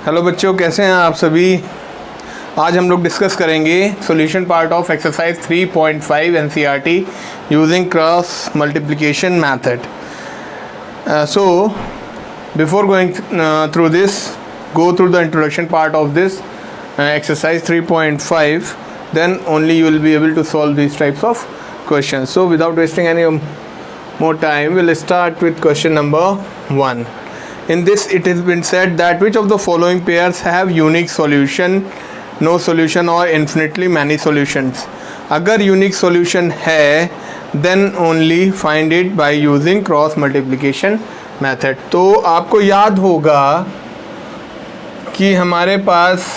Hello बच्चों, कैसे हैं आप सभी। आज हम लोग डिस्कस करेंगे solution part of exercise 3.5 NCERT using cross multiplication method. So before going through this, go through the introduction part of this exercise 3.5, then only you will be able to solve these types of questions. So without wasting any more time, we'll start with question number 1. In this it has been said that which of the following pairs have unique solution, no solution or infinitely many solutions. अगर unique solution है then only find it by using cross multiplication method. तो आपको याद होगा कि हमारे पास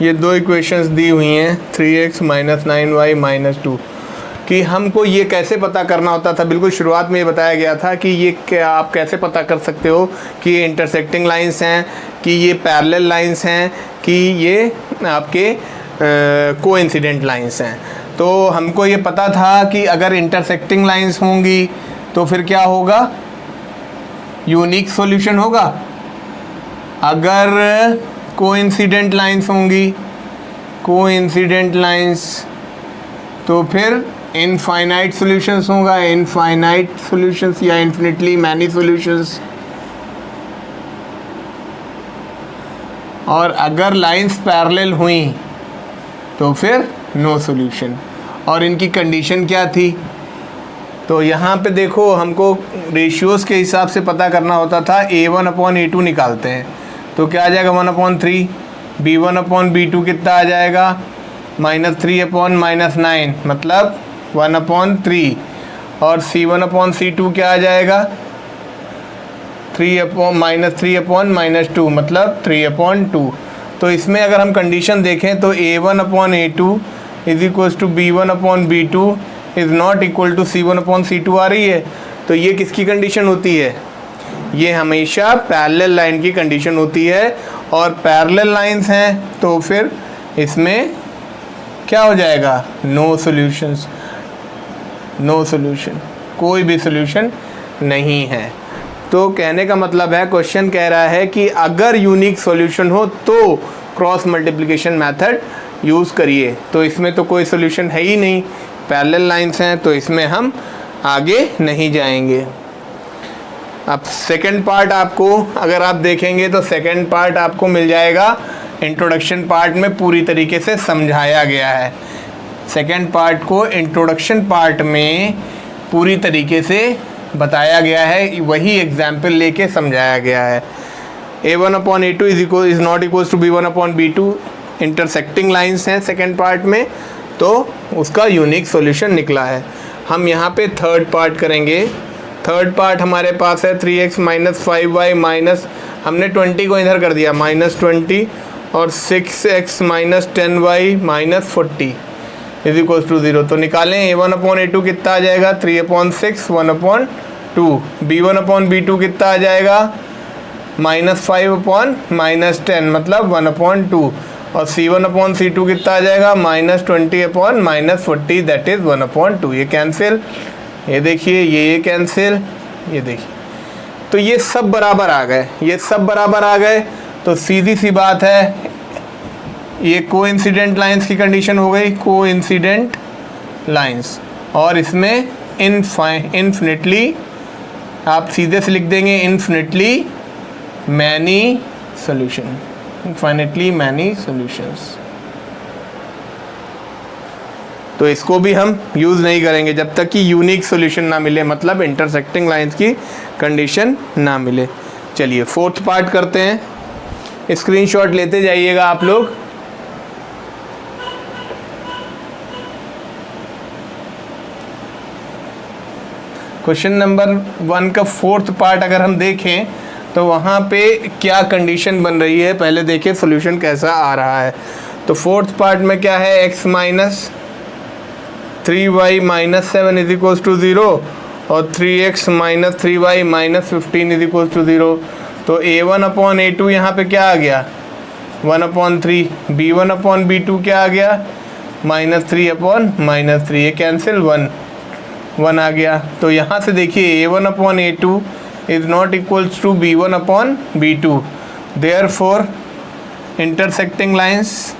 ये दो इक्वेशंस दी हुई हैं 3x - 9y - 2 कि हमको ये कैसे पता करना होता था। बिल्कुल शुरुआत में ये बताया गया था कि ये क्या आप कैसे पता कर सकते हो कि ये इंटरसेक्टिंग लाइंस हैं, कि ये पैरेलल लाइंस हैं, कि ये आपके कोइंसिडेंट लाइंस हैं। तो हमको ये पता था कि अगर इंटरसेक्टिंग लाइंस होंगी तो फिर क्या होगा, यूनिक सॉल्यूशन होगा। अगर कोइंसिडेंट लाइंस होंगी, कोइंसिडेंट लाइंस, तो फिर इनफाइनाइट सॉल्यूशंस होगा, इनफाइनाइट सॉल्यूशंस या इन्फिनिटली मैनी सॉल्यूशंस। और अगर लाइंस पैरेलल हुई तो फिर नो सॉल्यूशन। और इनकी कंडीशन क्या थी, तो यहाँ पे देखो हमको रेशियोज के हिसाब से पता करना होता था। A1/A2 निकालते हैं तो क्या आ जाएगा 1/3, B1/B2 कितना आ जाएगा -3/-9 मतलब 1/3, और C1/C2 क्या आ जाएगा -3/-2 मतलब 3/2। तो इसमें अगर हम कंडीशन देखें तो A1/A2 = B1/B2 is not equal to C1/C2 आ रही है। तो ये किसकी कंडीशन होती है, ये हमेशा पैरेलल लाइन की कंडीशन होती है। और पैरेलल लाइंस हैं तो फिर इसमें क्या हो जाएगा, नो सॉल्यूशंस, नो सॉल्यूशन, कोई भी सॉल्यूशन नहीं है। तो कहने का मतलब है, क्वेश्चन कह रहा है कि अगर यूनिक सॉल्यूशन हो तो क्रॉस मल्टीप्लिकेशन मेथड यूज़ करिए। तो इसमें तो कोई सॉल्यूशन है ही नहीं, पैरेलल लाइंस हैं, तो इसमें हम आगे नहीं जाएंगे। अब सेकंड पार्ट आपको अगर आप देखेंगे तो सेकंड पार्ट आपको मिल जाएगा इंट्रोडक्शन पार्ट में, पूरी तरीके से समझाया गया है। सेकंड पार्ट को इंट्रोडक्शन पार्ट में पूरी तरीके से बताया गया है, वही एग्जाम्पल लेके समझाया गया है। A1/A2 is not equal to B1/B2 intersecting lines हैं सेकंड पार्ट में, तो उसका यूनिक सॉल्यूशन निकला है। हम यहाँ पे थर्ड पार्ट करेंगे। थर्ड पार्ट हमारे पास है 3x - 5y माइनस, हमने 20 को इधर कर दिया -20, और 6x - 10y - 40 = 0। तो निकालें A1/A2 कितना आ जाएगा 3/6 1/2, B1/B2 कितना आ जाएगा -5/- 10 मतलब 1/2, और C1/C2 कितना आ जाएगा -20/- 40 दैट इज़ 1/2। ये कैंसिल, ये देखिए ये कैंसिल, ये देखिए, तो ये सब बराबर आ गए, ये सब बराबर आ गए। तो सीधी सी बात है, ये कोइंसिडेंट लाइंस की कंडीशन हो गई, कोइंसिडेंट लाइंस, और इसमें इन्फिनिटली आप सीधे से लिख देंगे infinitely many solution, infinitely many solutions. तो इसको भी हम यूज़ नहीं करेंगे जब तक कि यूनिक सॉल्यूशन ना मिले, मतलब इंटरसेक्टिंग लाइंस की कंडीशन ना मिले। चलिए फोर्थ पार्ट करते हैं, स्क्रीनशॉट लेते जाइएगा आप लोग। क्वेश्चन नंबर 1 का फोर्थ पार्ट अगर हम देखें तो वहाँ पे क्या कंडीशन बन रही है, पहले देखिए सॉल्यूशन कैसा आ रहा है। तो फोर्थ पार्ट में क्या है, x - 3y - 7 = 0 और 3x - 3y - 15 = 0। तो A1/A2 यहाँ पे क्या आ गया 1/3, B1/B2 क्या आ गया -3/-3, ये कैंसिल 1 आ गया। तो यहाँ से देखिए A1/A2 is not equals to B1/B2, therefore intersecting lines,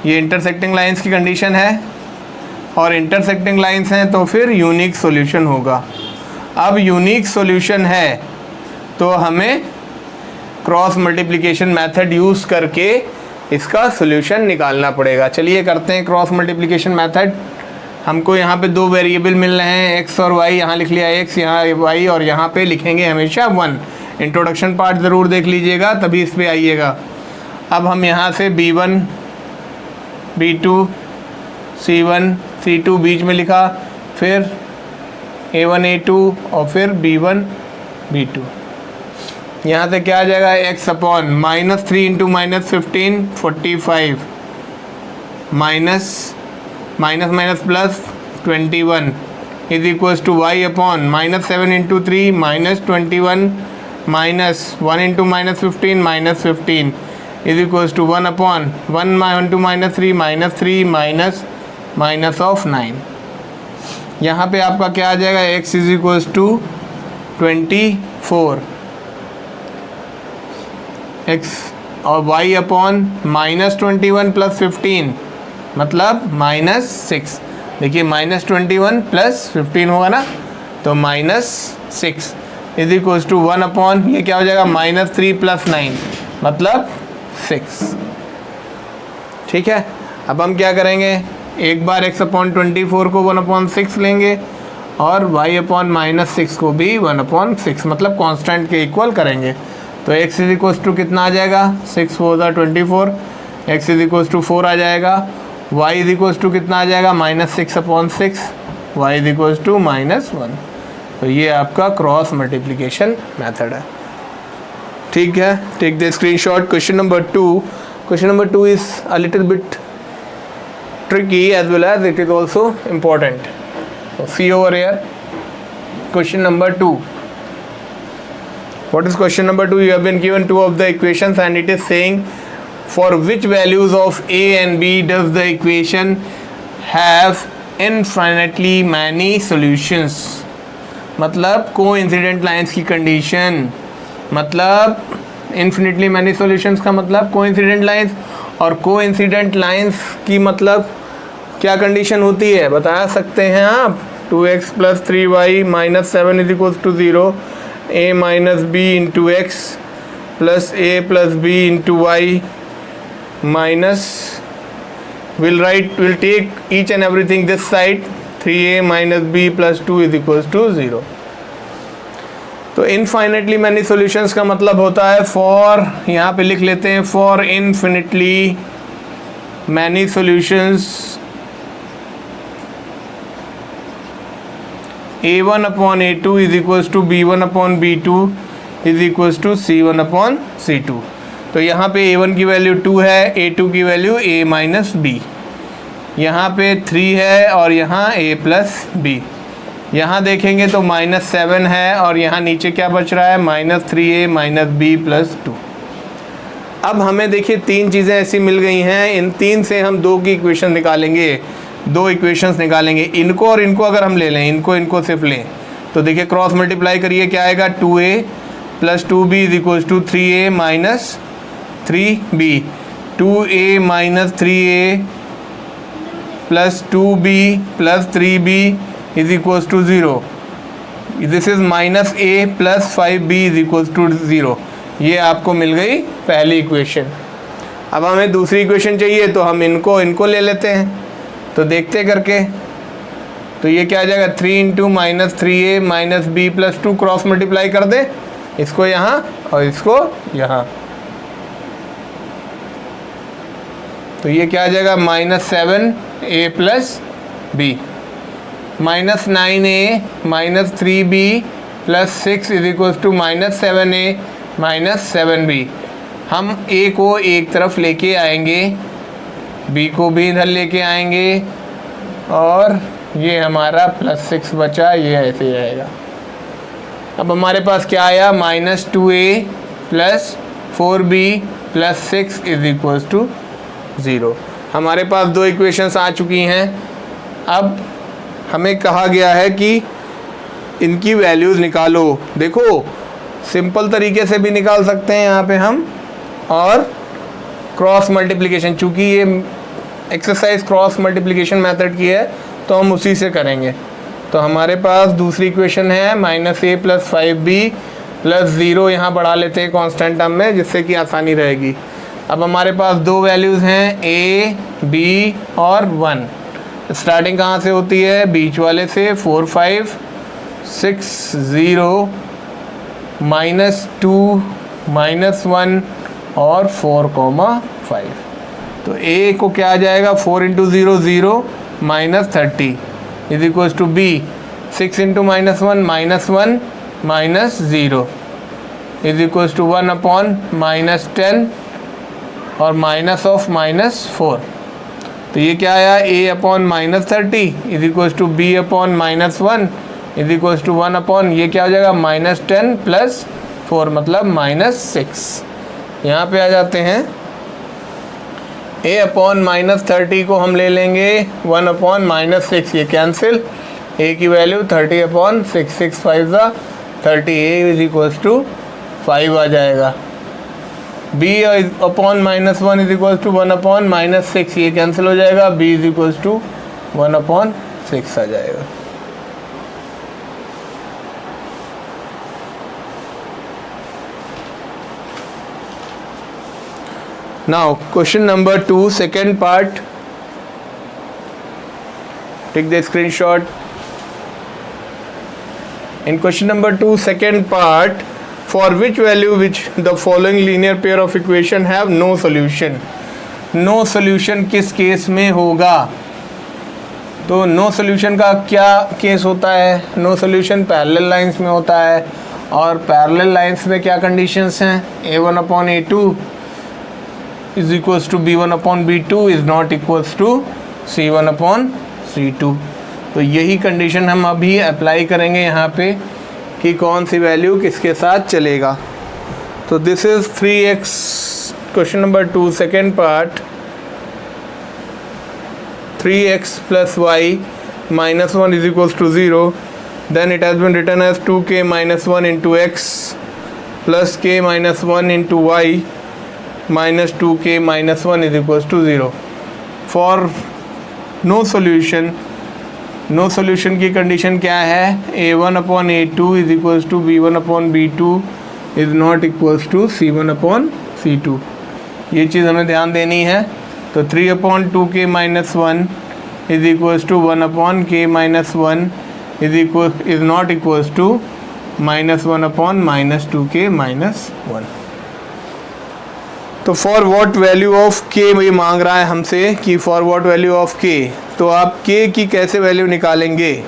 ये इंटरसेक्टिंग लाइंस की कंडीशन है, और इंटरसेक्टिंग लाइंस हैं तो फिर यूनिक सॉल्यूशन होगा। अब यूनिक सॉल्यूशन है तो हमें क्रॉस मल्टीप्लिकेशन मेथड यूज़ करके इसका सॉल्यूशन निकालना पड़ेगा। चलिए करते हैं क्रॉस मल्टीप्लिकेशन मेथड। हमको यहाँ पे दो वेरिएबल मिल रहे हैं x और y, यहाँ लिख लिया x, यहाँ y, और यहाँ पे लिखेंगे हमेशा 1। इंट्रोडक्शन पार्ट ज़रूर देख लीजिएगा तभी इस पर आइएगा। अब हम यहाँ से b1 b2 c1 c2 बीच में लिखा, फिर a1 a2 और फिर b1 b2। यहाँ से क्या आ जाएगा, x upon -3 into -15 45 minus minus plus 21 is equals to y upon -7 into 3 -21 minus 1 into -15 -15 is equals to 1 upon 1 into -3 minus of 9। यहाँ पे आपका क्या आ जाएगा, x is equals to 24 x और y अपॉन -21 प्लस 15 मतलब -6। देखिए -21 प्लस 15 होगा ना, तो -6 इज इक्वल्स टू 1 अपॉन, ये क्या हो जाएगा, -3 प्लस 9 मतलब 6। ठीक है, अब हम क्या करेंगे, एक बार x अपॉन 24 को 1/6 लेंगे और y अपॉन -6 को भी 1/6 मतलब कांस्टेंट के इक्वल करेंगे। तो x इज इक्वल्स टू कितना आ जाएगा, 6 4 24, x इज इक्वल्स टू 4 आ जाएगा, y इज इक्वल्स टू कितना आ जाएगा, -6/6, y इज इक्वल्स टू -1। तो ये आपका क्रॉस मल्टीप्लिकेशन मेथड है। ठीक है, take the screenshot. Question number 2 is a little bit tricky as well as it is also important. So see over here, question number 2. What is question number 2? You have been given two of the equations and it is saying for which values of a and b does the equation have infinitely many solutions. मतलब coincident lines की condition, मतलब infinitely many solutions का मतलब coincident lines, और coincident lines की मतलब क्या condition होती है बता सकते हैं आप, 2x plus 3y minus 7 is equals to 0, a minus b into x plus a plus b into y minus will take each and everything this side 3a minus b plus 2 is equals to 0। तो infinitely many solutions का मतलब होता है for, यहाँ पे लिख लेते हैं, for infinitely many solutions a1 upon a2 is equals to b1 upon b2 is equals to c1 upon c2। तो यहाँ पे a1 की वैल्यू 2 है, a2 की वैल्यू a माइनस b, यहाँ पे 3 है और यहाँ a प्लस b। यहाँ देखेंगे तो -7 है और यहाँ नीचे क्या बच रहा है, -3a माइनस b प्लस 2। अब हमें देखिए तीन चीज़ें ऐसी मिल गई हैं, इन तीन से हम दो की इक्वेशन निकालेंगे, दो इक्वेशंस निकालेंगे। इनको और इनको अगर हम ले लें, इनको सिर्फ लें तो देखिए क्रॉस मल्टीप्लाई करिए, क्या आएगा, 2a plus 2b is equals to 3a minus 3b, 2a minus 3a plus 2b plus 3b is equals to 0। This is -a plus 5b is equals to 0। ये आपको मिल गई पहली इक्वेशन। अब हमें दूसरी इक्वेशन चाहिए तो हम इनको ले लेते हैं, तो देखते करके, तो ये क्या आ जाएगा, 3 into minus 3a minus b plus 2, cross multiply कर दें इसको यहाँ और इसको यहाँ, तो ये क्या आ जाएगा, -7a plus b minus 9a minus 3b plus 6 is equals to -7a minus 7b। हम a को एक तरफ लेके आएंगे, b को भी इधर लेके आएंगे, और ये हमारा +6 बचा, ये ऐसे आएगा। अब हमारे पास क्या आया, -2a plus 4b plus 6 is equals to 0। हमारे पास दो इक्वेशंस आ चुकी हैं। अब हमें कहा गया है कि इनकी वैल्यूज़ निकालो। देखो सिंपल तरीके से भी निकाल सकते हैं यहाँ पे हम, और क्रॉस मल्टीप्लिकेशन, चूँकि ये एक्सरसाइज क्रॉस मल्टीप्लिकेशन मेथड की है तो हम उसी से करेंगे। तो हमारे पास दूसरी इक्वेशन है -a + 5b + 0, यहाँ बढ़ा लेते हैं कांस्टेंट टर्म में जिससे कि आसानी रहेगी। अब हमारे पास दो वैल्यूज़ हैं a, b और 1। स्टार्टिंग कहाँ से होती है? बीच वाले से, 4 5 6 0 -2 -1 और 4 5। तो a को क्या आ जाएगा? 4 × 0 0 -30 = b, 6 × -1 -1 -0 = 1/-10 और -4। तो ये क्या आया? a/-30 = b/-1 = ये क्या हो जाएगा? -10 + 4 मतलब -6। यहाँ पे आ जाते हैं। a/-30 को हम ले लेंगे 1/-6, ये कैंसिल, a की वैल्यू 30/6, 6 5 30, a = 5 आ जाएगा। b/-1 = 1/-6, ये कैंसिल हो जाएगा, b = 1/6 आ जाएगा। Now question number 2, second part. Take the screenshot. In question number 2, second part, for which value which the following linear pair of equation have no solution? No solution किस case में होगा? तो no solution का क्या case होता है? No solution parallel lines में होता है, और पैरेलल लाइंस में क्या कंडीशंस हैं? a1/a2 = b1/b2 is not equals to c1/c2। तो यही कंडीशन हम अभी अप्लाई करेंगे यहाँ पे कि कौन सी वैल्यू किसके साथ चलेगा। तो this is 3x, question number 2 second part, 3x + y -1 = 0, then it has been written as 2k - 1 × x + k - 1 × y -2k - 1 = 0। For no solution, no solution की कंडीशन क्या है? a1/a2 = b1/b2 is not equals to c1/c2। ये चीज़ हमें ध्यान देनी है। तो 3/2k - 1 = 1/k - 1 is not equals to -1/-2k - 1। तो for what value of k ये मांग रहा है हमसे कि for what value of k। तो आप k की कैसे वैल्यू निकालेंगे?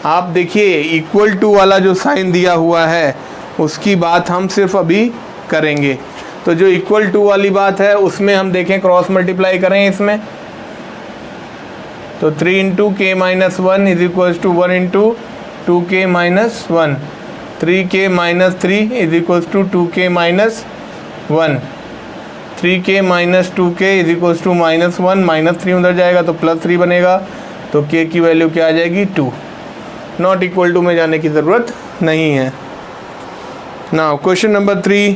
आप देखिए इक्वल टू वाला जो साइन दिया हुआ है उसकी बात हम सिर्फ अभी करेंगे। तो जो इक्वल टू वाली बात है उसमें हम देखें, क्रॉस मल्टीप्लाई करें इसमें। तो 3 × k - 1 = 1 × 2k - 1, 3k - 3 = 2k - 1, 3k - 2k = -1, -3 उधर जाएगा तो +3 बनेगा। तो k की वैल्यू क्या आ जाएगी? 2। नॉट इक्वल टू में जाने की ज़रूरत नहीं है। नाउ क्वेश्चन नंबर 3,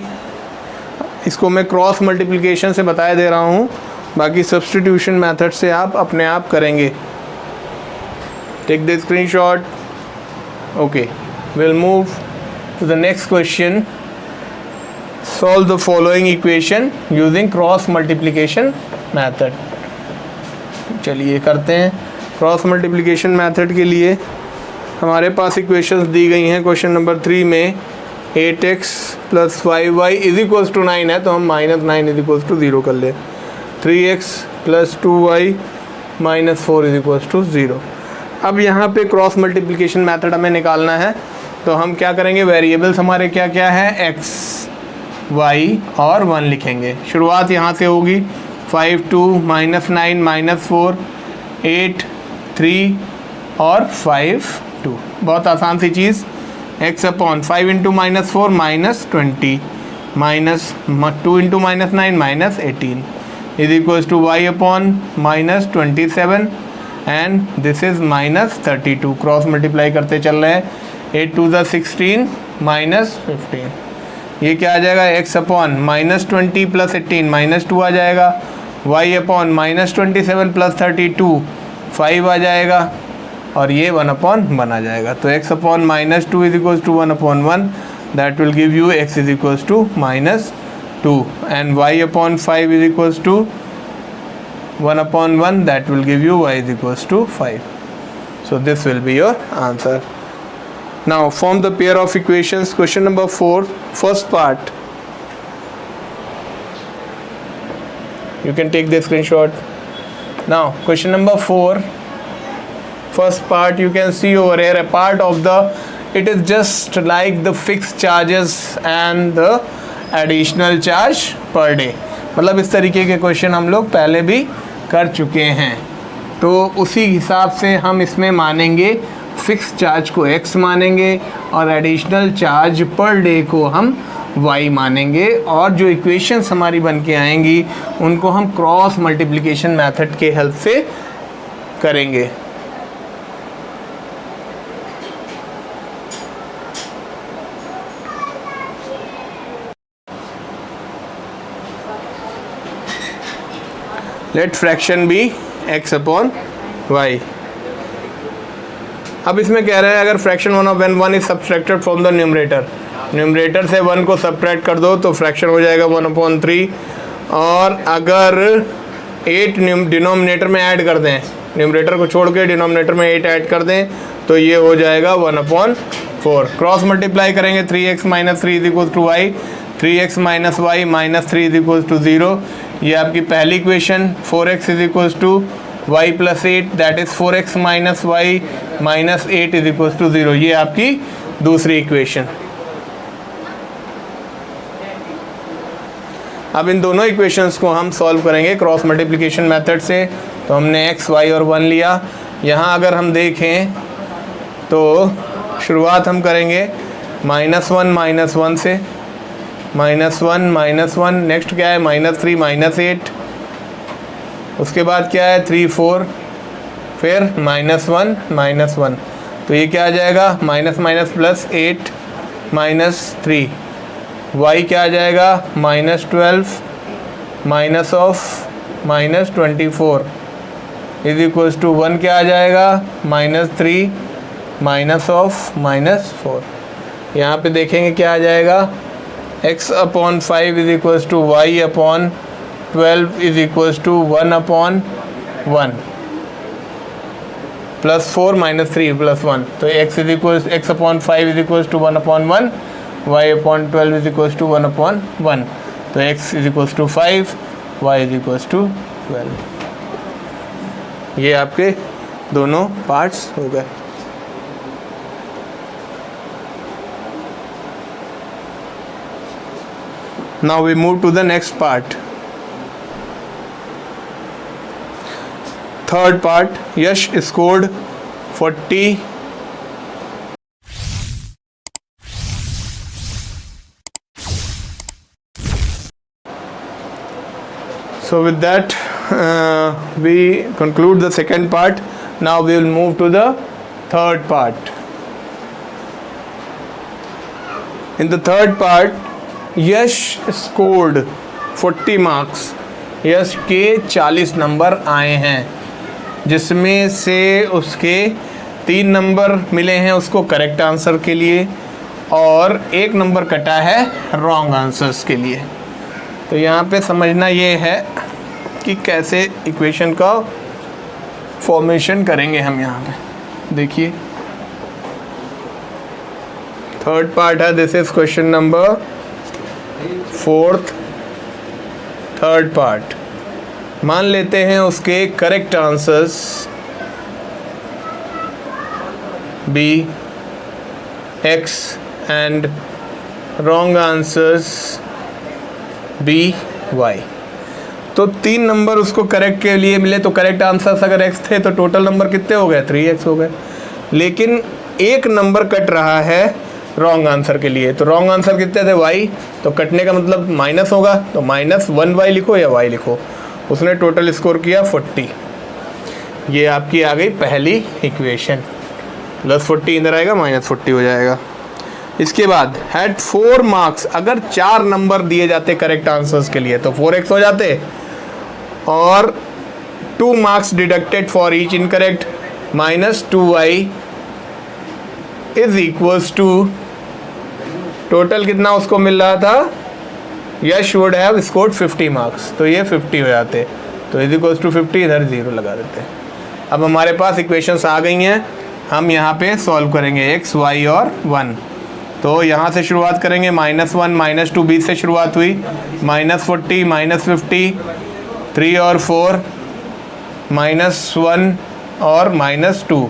इसको मैं क्रॉस मल्टीप्लिकेशन से बताया दे रहा हूँ, बाकी सब्स्टिट्यूशन मेथड से आप अपने आप करेंगे। Take the screenshot. Okay, will move to the next question. Solve the following equation using cross multiplication method। चलिए करते हैं। क्रॉस मल्टीप्लिकेशन मेथड के लिए हमारे पास इक्वेशंस दी गई हैं क्वेश्चन नंबर 3 में। 8x + 5y = 9 है तो हम -9 = 0 कर ले। 3x + 2y - 4 = 0। अब यहाँ पे क्रॉस मल्टीप्लिकेशन मेथड हमें निकालना है, तो हम क्या करेंगे? वेरिएबल्स हमारे क्या क्या है? x, y और 1 लिखेंगे। शुरुआत यहाँ से होगी। 5 2 -9 -4 8 3 और 5 2। बहुत आसान सी चीज़। x/5 × -4 -20 -2 × -9 -18 y/-27 and this is -32। Cross multiply करते चल रहे हैं। 8 2 16 -15। ये क्या आ जाएगा, x अपॉन -20 + 18 -2 आ जाएगा, y अपॉन -27 + 32 5 आ जाएगा, और ये 1/1 आ जाएगा। तो x upon -2 = 1/1, that will give you x = -2, and y upon 5 = 1/1, that will give you y = 5. So this will be your answer. Now form the pair of equations. Question number 4, first part. You can take the screenshot. Now question number 4, first part, you can see over here a part of the, it is just like the fixed charges and the additional charge per day. मतलब इस तरीके के question हम लोग पहले भी कर चुके हैं, तो उसी हिसाब से हम इसमें मानेंगे फिक्स चार्ज को x मानेंगे और एडिशनल चार्ज पर डे को हम y मानेंगे, और जो इक्वेशंस हमारी बन के आएंगी उनको हम क्रॉस मल्टीप्लिकेशन मेथड के हेल्प से करेंगे। Let fraction be x upon y। अब इसमें कह रहे हैं अगर fraction when 1 is subtracted from the numerator, numerator से 1 को सब्ट्रैक्ट कर दो तो फ्रैक्शन हो जाएगा 1/3, और अगर 8 डिनोमिनेटर में ऐड कर दें, न्यूमरेटर को छोड़ के डिनोमिनेटर में 8 ऐड कर दें तो ये हो जाएगा 1/4। क्रॉस मल्टीप्लाई करेंगे 3x - 3 = y, 3x - y - 3 = 0। ये आपकी पहली equation. 4x = y + 8, that is 4x - y - 8 = 0। ये आपकी दूसरी इक्वेशन। अब इन दोनों इक्वेशंस को हम सॉल्व करेंगे क्रॉस मल्टीप्लिकेशन मेथड से। तो हमने x, y और 1 लिया। यहाँ अगर हम देखें तो शुरुआत हम करेंगे -1 से, -1 नेक्स्ट क्या है -3 - 8, उसके बाद क्या है 3 4, फिर -1 तो ये क्या आ जाएगा -+8 -3, y क्या आ जाएगा -12 -24 = 1 क्या आ जाएगा -3 -4। यहाँ पे देखेंगे क्या आ जाएगा x अपॉन 5 = y अपॉन 12 = 1/1 +4 -3 +1, तो x अपॉन 5 = 1/1, y अपॉन 12 = 1/1, तो x = 5, y = 12। ये आपके दोनों पार्ट्स हो गए। Now we move to the next part. Third part, Yash scored 40. So with that, we conclude the second part. Now we will move to the third part. In the third part, Yash scored 40 marks, Yash के 40 number आए हैं, जिसमें से उसके 3 number मिले हैं उसको correct answer के लिए, और 1 नंबर कटा है रॉन्ग आंसर्स के लिए। तो यहाँ पे समझना ये है कि कैसे इक्वेशन का फॉर्मेशन करेंगे हम। यहाँ पे देखिए थर्ड पार्ट है, this is question number 4th, third part. मान लेते हैं उसके correct answers B, X and wrong answers B, Y। तो 3 नंबर उसको करेक्ट के लिए मिले, तो करेक्ट आंसर्स अगर x थे तो टोटल नंबर कितने हो गए 3x हो गए, लेकिन 1 नंबर कट रहा है रॉन्ग आंसर के लिए। तो रॉन्ग आंसर कितने थे y, तो कटने का मतलब माइनस होगा, तो -1y लिखो या y लिखो। उसने टोटल स्कोर किया 40। ये आपकी आ गई पहली इक्वेशन, +40 इधर आएगा -40 हो जाएगा। इसके बाद हैड 4 मार्क्स, अगर 4 नंबर दिए जाते करेक्ट आंसर्स के लिए तो 4x हो जाते, और 2 marks deducted for each incorrect minus 2y is equals to, total कितना उसको मिल रहा था, Yash would have scored 50 marks, तो ये 50 हो जाते, तो इज इक्वल्स टू 50, इधर 0 लगा देते। अब हमारे पास इक्वेशंस आ गई हैं, हम यहाँ पे सॉल्व करेंगे x, y और 1। तो यहाँ से शुरुआत करेंगे, -1 -2 20 से शुरुआत हुई, -40 -50 3 और 4 -1 और -2,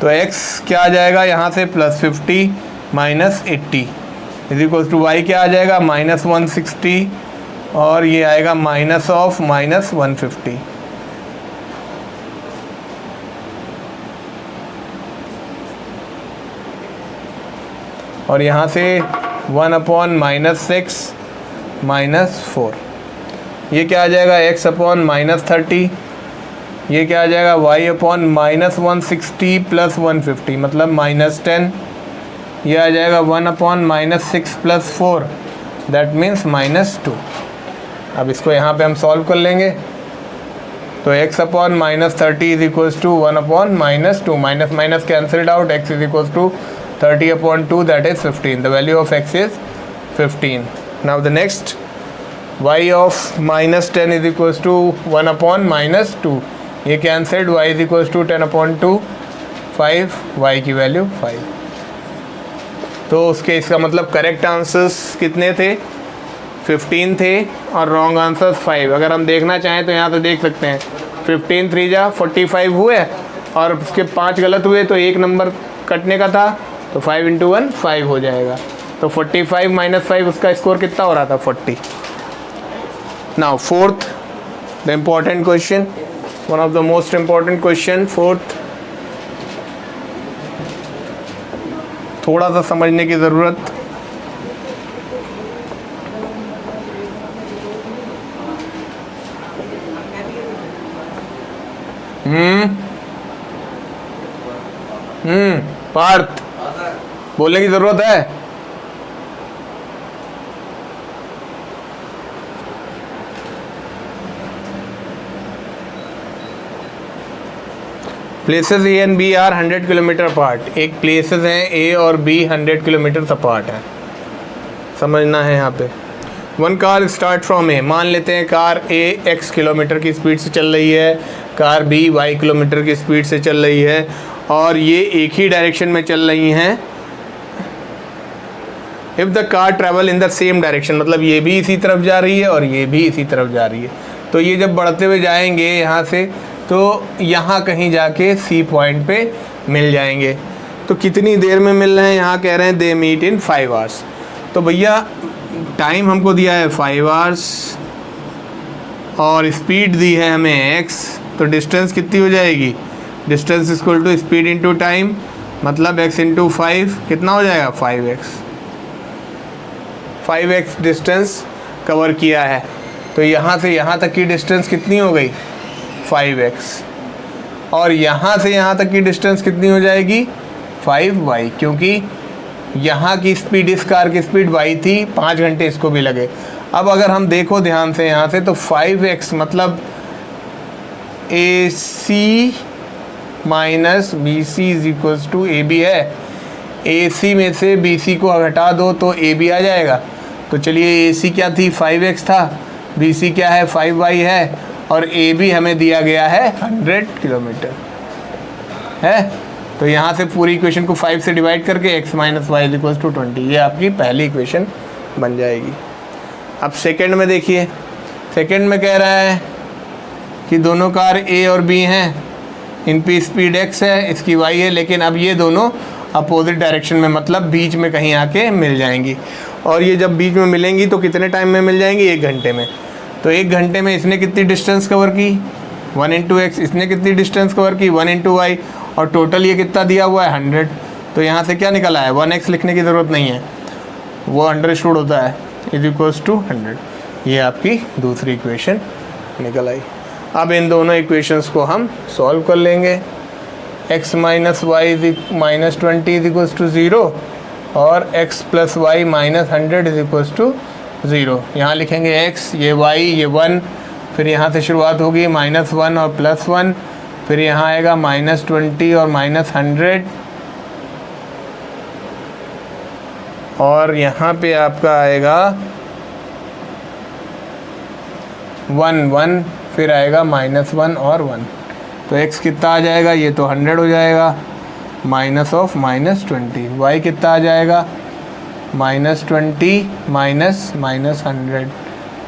तो x क्या आ जाएगा यहाँ से +50 -80 इज इक्वल टू y क्या आ जाएगा -160 और ये आएगा -150। और यहाँ से 1/-6 -4, ये क्या आ जाएगा x/-30, ये क्या आ जाएगा y/-160 + 150 मतलब -10, ये आ जाएगा 1/-6 + 4 दैट मीन्स -2। अब इसको यहाँ पे हम सॉल्व कर लेंगे, तो x/-30 is equals to 1/-2, minus minus cancelled out, x is equals to 30/2 that is 15, the value of x is 15। now the next y of -10 is equals to 1/-2, ये cancelled, y is equals to 10/2 5, y की value 5। तो उसके इसका मतलब correct answers कितने थे, 15 थे और रॉन्ग आंसर्स 5। अगर हम देखना चाहें तो यहाँ से देख सकते हैं 15 3 जा 45 हुए और उसके 5 गलत हुए, तो एक नंबर कटने का था, तो 5 × 1 5 हो जाएगा, तो 45 - 5 उसका स्कोर कितना हो रहा था 40। Now fourth the important question, one of the most important question, fourth, थोड़ा सा समझने की ज़रूरत। पार्थ, बोलने की ज़रूरत है। Places A and B are 100 kilometre apart, एक प्लेसेस हैं ए और बी 100 किलोमीटर अपार्ट है, समझना है यहाँ पे। वन कार स्टार्ट फ्रॉम ए, मान लेते हैं कार ए x किलोमीटर की स्पीड से चल रही है, कार बी y किलोमीटर की स्पीड से चल रही है और ये एक ही डायरेक्शन में चल रही हैं। If the car travel in the same direction, मतलब ये भी इसी तरफ जा रही है और ये भी इसी तरफ जा रही है, तो ये जब बढ़ते हुए जाएंगे यहाँ से, तो यहाँ कहीं जाके सी पॉइंट पे मिल जाएंगे। तो कितनी देर में मिल रहे हैं, यहाँ कह रहे हैं दे मीट इन 5 आवर्स। तो भैया टाइम हमको दिया है 5 आवर्स और स्पीड दी है हमें x, तो डिस्टेंस कितनी हो जाएगी, distance equal to speed into time, मतलब x × 5 कितना हो जाएगा 5x। 5x डिस्टेंस कवर किया है, तो यहाँ से यहाँ तक की डिस्टेंस कितनी हो गई 5x, और यहाँ से यहाँ तक की डिस्टेंस कितनी हो जाएगी 5y, क्योंकि यहाँ की स्पीड, इस कार की स्पीड y थी, 5 घंटे इसको भी लगे। अब अगर हम देखो ध्यान से यहाँ से, तो 5x मतलब AC minus BC is equals to AB है, AC में से BC को हटा दो तो AB आ जाएगा। तो चलिए AC क्या थी 5x था, BC क्या है 5y है, और AB हमें दिया गया है 100 किलोमीटर है। तो यहाँ से पूरी इक्वेशन को 5 से डिवाइड करके x - y is equals to 20, ये आपकी पहली इक्वेशन बन जाएगी। अब सेकंड में देखिए, सेकंड में कह रहा है कि दोनों कार A और B हैं, इनकी स्पीड x है, इसकी y है, लेकिन अब ये दोनों अपोजिट डायरेक्शन में, मतलब बीच में कहीं आके मिल जाएंगी। और ये जब बीच में मिलेंगी तो कितने टाइम में मिल जाएंगी, 1 घंटे में। तो 1 घंटे में इसने कितनी डिस्टेंस कवर की 1 × x, इसने कितनी डिस्टेंस कवर की 1 × y, और टोटल ये कितना दिया हुआ है 100। तो यहाँ से क्या निकला है 1x लिखने की ज़रूरत नहीं है, वो अंडरस्टूड होता है, इज इक्वल्स टू 100। ये आपकी दूसरी इक्वेशन निकल आई। अब इन दोनों इक्वेशंस को हम सॉल्व कर लेंगे। x - y -20 is equals to 0 और x plus y minus 100 is equals to 0। यहाँ लिखेंगे x, ये y, ये 1, फिर यहाँ से शुरुआत होगी -1 और +1, फिर यहाँ आएगा -20 और -100, और यहाँ पे आपका आएगा 1 1, फिर आएगा -1 और 1। तो x कितना आ जाएगा, ये तो 100 हो जाएगा, माइनस ऑफ -20। y कितना आ जाएगा, -20 minus -100,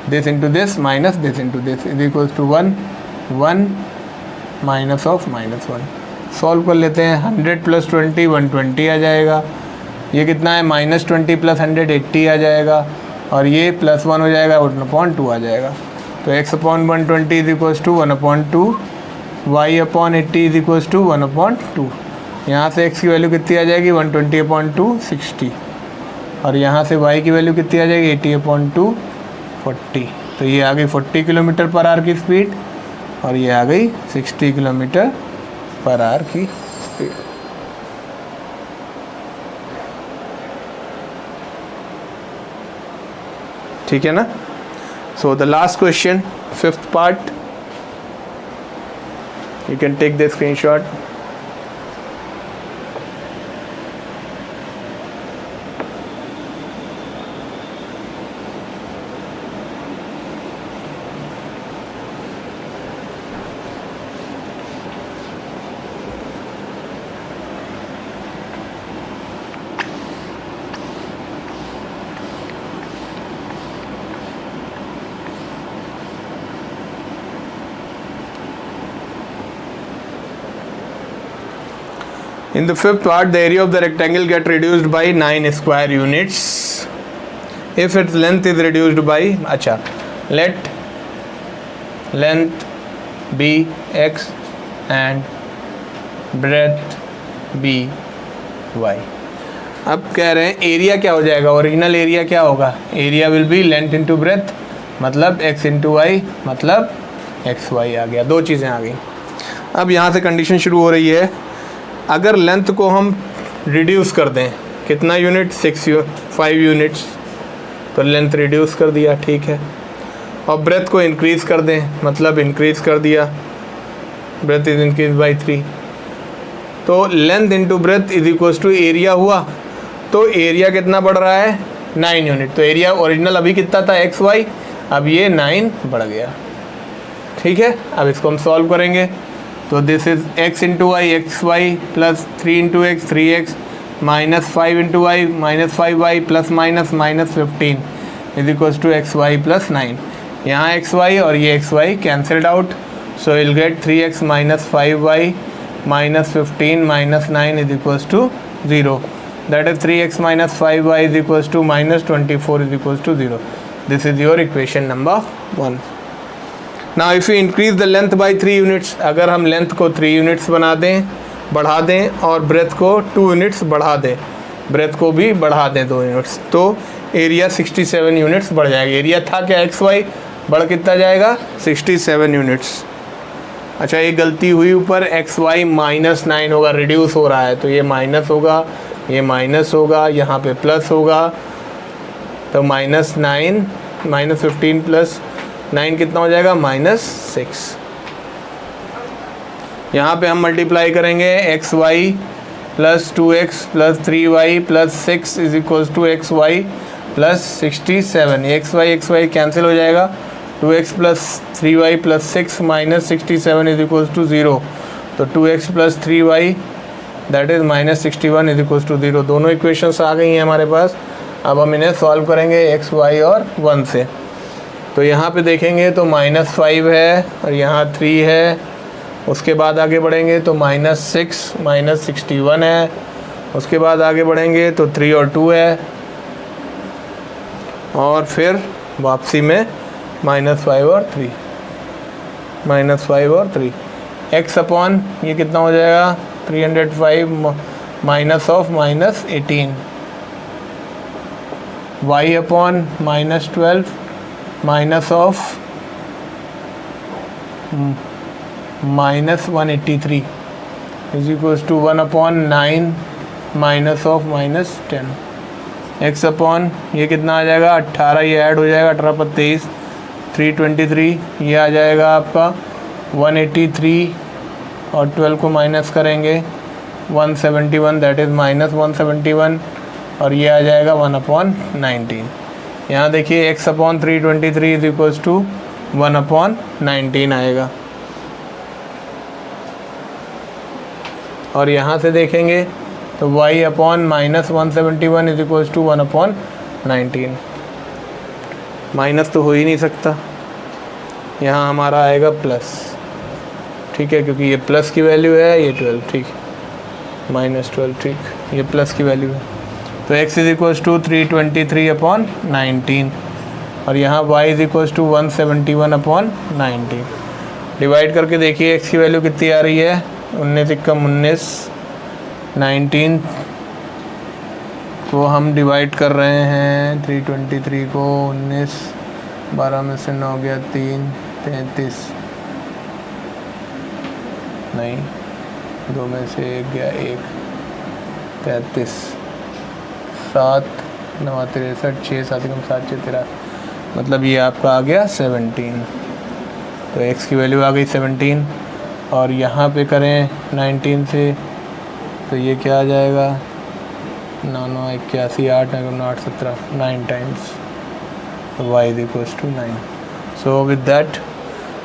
this into this minus this into this is equals to 1 1 minus of -1। Solve कर लेते हैं। 100 + 20 120 आ जाएगा। ये कितना है, -20 + 100 80 आ जाएगा, और ये +1 हो जाएगा, 1/2 आ जाएगा। तो x/120 is equals to 1/2, y/80 is equals to 1/2। यहाँ से x की वैल्यू कितनी आ जाएगी, 120/2 60, और यहाँ से y की वैल्यू कितनी आ जाएगी, 80/2 40। तो ये आ गई 40 km/h की स्पीड, और ये आ गई 60 km/h की स्पीड। ठीक है ना। So the last question, 5th part, you can take the screenshot. In the 5th part, the area of the rectangle get reduced by 9 square units if its length is reduced by, अच्छा, let length be x and breadth be y। अब कह रहे हैं area क्या हो जाएगा, original area क्या होगा, area will be length into breath, मतलब x इंटू वाई, मतलब एक्स वाई आ गया, दो चीज़ें आ गई। अब यहाँ से कंडीशन शुरू हो रही है, अगर लेंथ को हम रिड्यूस कर दें, कितना यूनिट, 5 यूनिट्स, तो लेंथ रिड्यूस कर दिया, ठीक है। और ब्रेथ को इंक्रीज़ कर दें, मतलब इंक्रीज़ कर दिया, ब्रेथ इज इंक्रीज बाई 3। तो length into breadth is equals to area हुआ। तो एरिया कितना बढ़ रहा है, 9 यूनिट। तो एरिया ओरिजिनल अभी कितना था, एक्स वाई, अब ये 9 बढ़ गया, ठीक है। अब इसको हम सॉल्व करेंगे, तो this is x into y, x y, plus 3 into x 3x, -5 into y, -5y, plus minus -15 is equals to x y plus 9। यहाँ एक्स वाई और ये x y cancelled out, so will get 3x -5y -15 -9 is equals to 0। That is 3x -5y is equals to -24 is equals to 0। This is your equation number 1। Now if you increase the length by 3 units, अगर हम length को 3 units बना दें, बढ़ा दें, और breath को 2 units बढ़ा दें, ब्रेथ को भी बढ़ा दें 2 यूनिट्स, तो एरिया 67 यूनिट्स बढ़ जाएगा। एरिया था क्या एक्स वाई, बढ़ कितना जाएगा, 67 यूनिट्स। अच्छा, ये गलती हुई ऊपर, एक्स वाई -9 होगा, रिड्यूस हो रहा है, तो ये माइनस होगा, ये माइनस होगा, यहाँ पे प्लस होगा, तो -9 -15 प्लस 9 कितना हो जाएगा, -6। यहाँ पे हम मल्टीप्लाई करेंगे, x y plus 2x plus 3y plus 6 is equals to x y plus 67। X y cancel हो जाएगा, 2x plus 3y plus 6 minus 67 is equals to 0। तो 2x plus 3y that is -61 is equals to 0। दोनों equations आ गई हैं हमारे पास। अब हम इन्हें सॉल्व करेंगे x, y और 1 से। तो यहाँ पे देखेंगे तो -5 है और यहाँ 3 है, उसके बाद आगे बढ़ेंगे तो -6 -61 है, उसके बाद आगे बढ़ेंगे तो 3 और 2 है, और फिर वापसी में -5 और 3 x अपॉन ये कितना हो जाएगा, 305 minus of -18, y upon -12 minus of -183 is equals to 1/9 minus of -10। x upon ये कितना आ जाएगा 18, ये ऐड हो जाएगा 18 पर 23 323, ये आ जाएगा आपका 183 और 12 को माइनस करेंगे 171, दैट इज़ -171 और ये आ जाएगा 1/19। यहाँ देखिए x upon 323 is equals to 1/19 आएगा। और यहाँ से देखेंगे तो y upon -171 is equals to 1/19। Minus तो हो ही नहीं सकता, यहाँ हमारा आएगा प्लस, ठीक है, क्योंकि ये प्लस की वैल्यू है, ये 12, ठीक है, -12, ठीक, ये प्लस की वैल्यू है। तो x इज इक्वल्स टू 323/19 और यहाँ y is equals to 171/19। Divide करके देखिए x की वैल्यू कितनी आ रही है, 19 एकम 19, 19 को हम डिवाइड कर रहे हैं 323 को 19, 12 में से 9 गया 3, 33 नहीं, 2 में से 1 गया 1, 33, 7 9 63, 6 7 कम 7 6 13, मतलब ये आपका आ गया 17। तो x की वैल्यू आ गई 17 और यहाँ पे करें 19 से तो ये क्या आ जाएगा 9 9 81, 8 9 8 17, 9 times y is equals to 9. So with that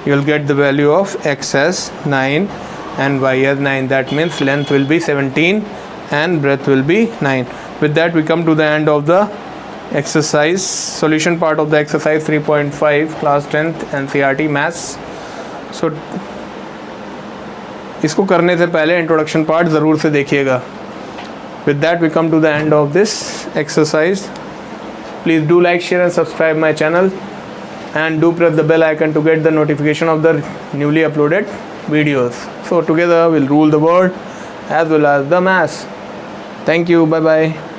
you will get the value of x as 9 and y as 9. That means length will be 17 and breadth will be 9. With that we come to the end of the exercise, solution part of the exercise 3.5 class 10th NCERT maths. So इसको करने से पहले introduction part ज़रूर से देखिएगा। With that we come to the end of this exercise. Please do like, share and subscribe my channel and do press the bell icon to get the notification of the newly uploaded videos. So together we'll rule the world as well as the maths. Thank you. Bye bye.